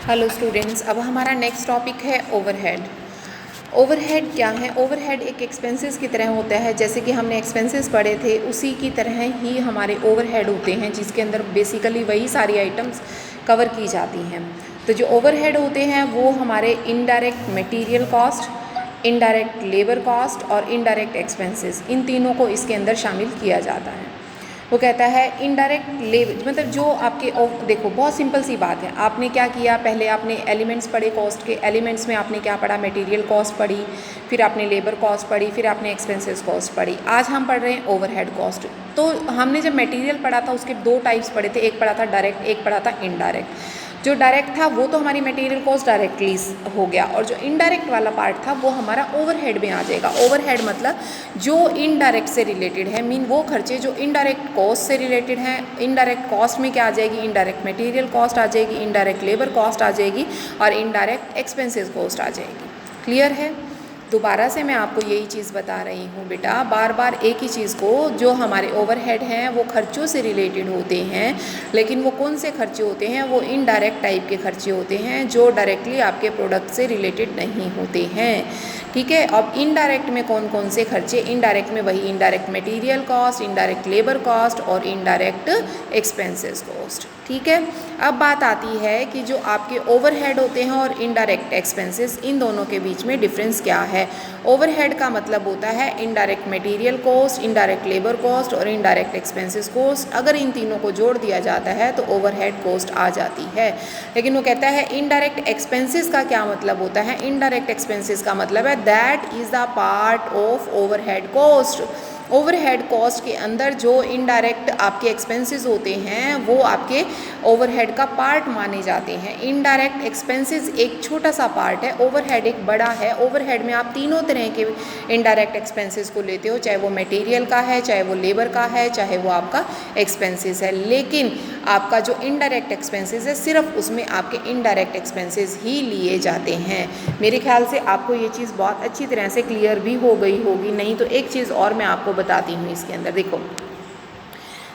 Hello students, अब हमारा next topic है ओवरहेड। ओवरहेड क्या है? ओवरहेड एक एक्सपेंसेस की तरह होता है। जैसे कि हमने एक्सपेंसेस पढ़े थे उसी की तरह ही हमारे ओवरहेड होते हैं, जिसके अंदर बेसिकली वही सारी आइटम्स कवर की जाती हैं। तो जो ओवरहेड होते हैं वो हमारे indirect material cost, indirect labour cost और इनडायरेक्ट एक्सपेंसेस, इन तीनों को इसके अंदर शामिल किया जाता है। वो कहता है इनडायरेक्ट लेबर मतलब जो आपके देखो बहुत सिंपल सी बात है। आपने क्या किया, पहले आपने एलिमेंट्स पढ़े कॉस्ट के। एलिमेंट्स में आपने क्या पढ़ा? मटेरियल कॉस्ट पढ़ी, फिर आपने लेबर कॉस्ट पढ़ी, फिर आपने एक्सपेंसेस कॉस्ट पढ़ी। आज हम पढ़ रहे हैं ओवरहेड कॉस्ट। तो हमने जब मटेरियल पढ़ा था उसके दो टाइप्स पढ़े थे, एक पढ़ा था डायरेक्ट, एक पढ़ा था इनडायरेक्ट। जो डायरेक्ट था वो तो हमारी मटेरियल कॉस्ट डायरेक्टली हो गया, और जो इनडायरेक्ट वाला पार्ट था वो हमारा ओवरहेड में आ जाएगा। ओवरहेड मतलब जो इनडायरेक्ट से रिलेटेड है, मीन वो खर्चे जो इनडायरेक्ट कॉस्ट से रिलेटेड हैं। इनडायरेक्ट कॉस्ट में क्या आ जाएगी? इनडायरेक्ट मटेरियल कॉस्ट आ जाएगी, इनडायरेक्ट लेबर कॉस्ट आ जाएगी और इनडायरेक्ट एक्सपेंसेस कॉस्ट आ जाएगी। क्लियर है? दोबारा से मैं आपको यही चीज़ बता रही हूँ बेटा, बार बार एक ही चीज़ को। जो हमारे ओवरहेड हैं वो खर्चों से रिलेटेड होते हैं, लेकिन वो कौन से खर्चे होते हैं? वो इनडायरेक्ट टाइप के खर्चे होते हैं जो डायरेक्टली आपके प्रोडक्ट से रिलेटेड नहीं होते हैं। ठीक है। अब इनडायरेक्ट में कौन कौन से खर्चे? इनडायरेक्ट में वही indirect material cost, indirect labour cost और इनडायरेक्ट एक्सपेंसेस कॉस्ट। ठीक है। अब बात आती है कि जो आपके ओवरहेड होते हैं और इनडायरेक्ट एक्सपेंसेस, इन दोनों के बीच में डिफरेंस क्या है? ओवरहेड का मतलब होता है indirect material cost, indirect labour cost और इनडायरेक्ट एक्सपेंसेस कॉस्ट। अगर इन तीनों को जोड़ दिया जाता है तो ओवरहेड कॉस्ट आ जाती है। लेकिन वो कहता है इनडायरेक्ट एक्सपेंसेस का क्या मतलब होता है? इनडायरेक्ट एक्सपेंसेस का मतलब है that is the part of overhead cost. Overhead cost के अंदर जो इनडायरेक्ट आपके एक्सपेंसेस होते हैं वो आपके ओवरहेड का पार्ट माने जाते हैं। इनडायरेक्ट एक्सपेंसेस एक छोटा सा पार्ट है, ओवरहेड एक बड़ा है। ओवरहेड में आप तीनों तरह के इनडायरेक्ट एक्सपेंसेस को लेते हो, चाहे वो मटेरियल का है, चाहे वो लेबर का है, चाहे वो आपका एक्सपेंसेस है। लेकिन आपका जो इनडायरेक्ट एक्सपेंसेस है सिर्फ उसमें आपके इनडायरेक्ट एक्सपेंसेस ही लिए जाते हैं। मेरे ख्याल से आपको ये चीज़ बहुत अच्छी तरह से क्लियर भी हो गई होगी। नहीं तो एक चीज़ और मैं आपको बताती हूँ इसके अंदर, देखो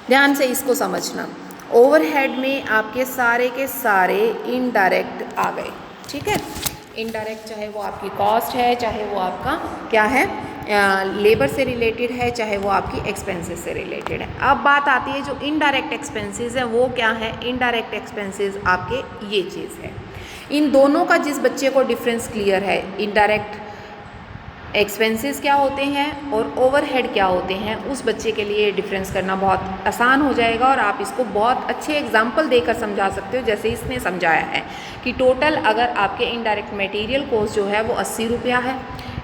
ध्यान से इसको समझना। ओवरहेड में आपके सारे के सारे इनडायरेक्ट आ गए। ठीक है। इनडायरेक्ट चाहे वो आपकी कॉस्ट है, चाहे वो आपका क्या है, लेबर से रिलेटेड है, चाहे वो आपकी एक्सपेंसेस से रिलेटेड है। अब बात आती है जो इनडायरेक्ट एक्सपेंसेस है वो क्या है? इनडायरेक्ट एक्सपेंसेस आपके ये चीज़ है। इन दोनों का जिस बच्चे को डिफरेंस क्लियर है, इनडायरेक्ट एक्सपेंसेस क्या होते हैं और ओवरहेड क्या होते हैं, उस बच्चे के लिए डिफरेंस करना बहुत आसान हो जाएगा और आप इसको बहुत अच्छे एग्जाम्पल देकर समझा सकते हो। जैसे इसने समझाया है कि टोटल अगर आपके इनडायरेक्ट मटेरियल कॉस्ट जो है वो 80 रुपया है,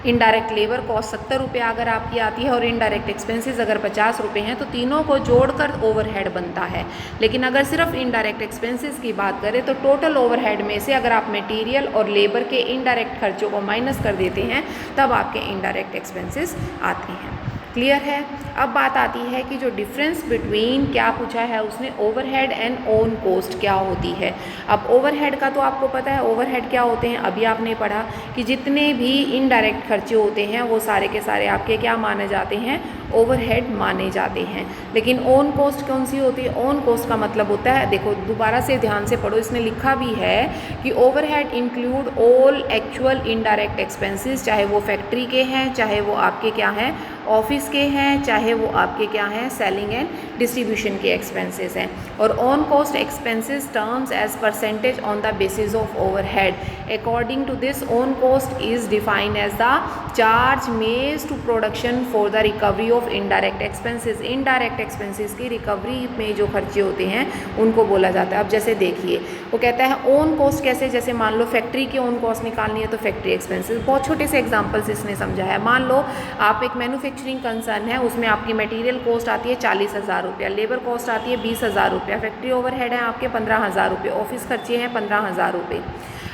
इनडायरेक्ट लेबर कॉस्ट 70 रुपया अगर आपकी आती है और इनडायरेक्ट एक्सपेंसेस अगर 50 रुपये हैं, तो तीनों को जोड़कर ओवरहेड बनता है। लेकिन अगर सिर्फ इनडायरेक्ट एक्सपेंसेस की बात करें तो टोटल ओवरहेड में से अगर आप मटेरियल और लेबर के इनडायरेक्ट खर्चों को माइनस कर देते हैं तब आपके इनडायरेक्ट एक्सपेंसेस आते हैं। क्लियर है? अब बात आती है कि जो डिफरेंस बिटवीन क्या पूछा है उसने, ओवरहेड एंड ओन कॉस्ट क्या होती है। अब ओवरहेड का तो आपको पता है ओवरहेड क्या होते हैं, अभी आपने पढ़ा कि जितने भी इनडायरेक्ट खर्चे होते हैं वो सारे के सारे आपके क्या माने जाते हैं? ओवरहेड माने जाते हैं। लेकिन ओन कॉस्ट कौन सी होती है? ओन कॉस्ट का मतलब होता है, देखो दोबारा से ध्यान से पढ़ो, इसने लिखा भी है कि overhead include all actual indirect expenses, चाहे वो फैक्ट्री के हैं, चाहे वो आपके क्या हैं ऑफिस के हैं, चाहे वो आपके क्या हैं सेलिंग एंड डिस्ट्रीब्यूशन के एक्सपेंसेस हैं। और on cost expenses terms as percentage on the basis of overhead. According to this on cost is defined as the charge made to production for the recovery of indirect expenses. Indirect expenses की recovery में जो खर्चे होते हैं उनको बोला जाता है। अब जैसे देखिए वो कहता है ओन कॉस्ट कैसे, जैसे मान लो फैक्ट्री की ओन कॉस्ट निकालनी है तो फैक्ट्री एक्सपेंसेस, बहुत छोटे से एग्जाम्पल्स इसने समझाया है। मान लो आप एक मैन्युफैक्चरिंग कंसर्न है, उसमें आपकी मटेरियल कॉस्ट आती है 40,000 रुपया, लेबर कॉस्ट आती है 20,000 रुपया, फैक्ट्री ओवरहेड है आपके 15,000 रुपये, ऑफिस खर्चे हैं 15,000 रुपये।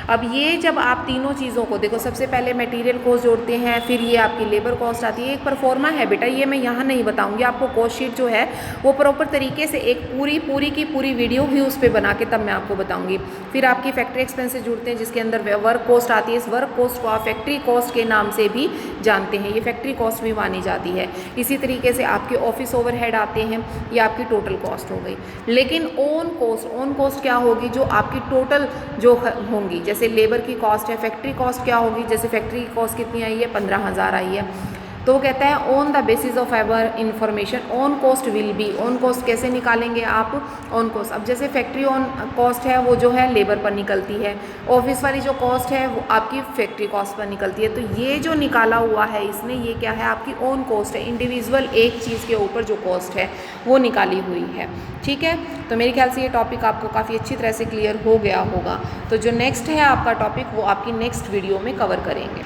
अब ये जब आप तीनों चीज़ों को देखो, सबसे पहले मटेरियल कॉस्ट जोड़ते हैं, फिर ये आपकी लेबर कॉस्ट आती है। एक परफॉर्मा है बेटा, ये मैं यहाँ नहीं बताऊँगी आपको, कॉस्ट शीट जो है वो प्रॉपर तरीके से एक पूरी की पूरी वीडियो भी उस पर बना के तब मैं आपको बताऊँगी। फिर आपकी फैक्ट्री एक्सपेंसेस जुड़ते हैं जिसके अंदर वर्क कॉस्ट आती है। इस वर्क कॉस्ट को आप फैक्ट्री कॉस्ट के नाम से भी जानते हैं, ये फैक्ट्री कॉस्ट भी मानी जाती है। इसी तरीके से आपके ऑफिस ओवरहेड आते हैं, ये आपकी टोटल कॉस्ट हो गई। लेकिन ओन कॉस्ट क्या होगी, जो आपकी टोटल जो होंगी, जैसे लेबर की कॉस्ट है, फैक्ट्री कॉस्ट क्या होगी, जैसे फैक्ट्री की कॉस्ट कितनी आई है, 15,000 आई है, तो वो कहता है on the basis of ever information on cost will be. On cost कैसे निकालेंगे आप, ऑन कॉस्ट, अब जैसे फैक्ट्री ऑन कॉस्ट है वो जो है लेबर पर निकलती है, ऑफिस वाली जो कॉस्ट है वो आपकी फैक्ट्री कॉस्ट पर निकलती है। तो ये जो निकाला हुआ है इसने, ये क्या है, आपकी ऑन कॉस्ट है, इंडिविजुअल एक चीज़ के ऊपर जो कॉस्ट है वो निकाली हुई है। ठीक है, तो मेरे ख्याल से ये टॉपिक आपको काफ़ी अच्छी तरह से क्लियर हो गया होगा। तो जो नेक्स्ट है आपका टॉपिक वो आपकी नेक्स्ट वीडियो में कवर करेंगे।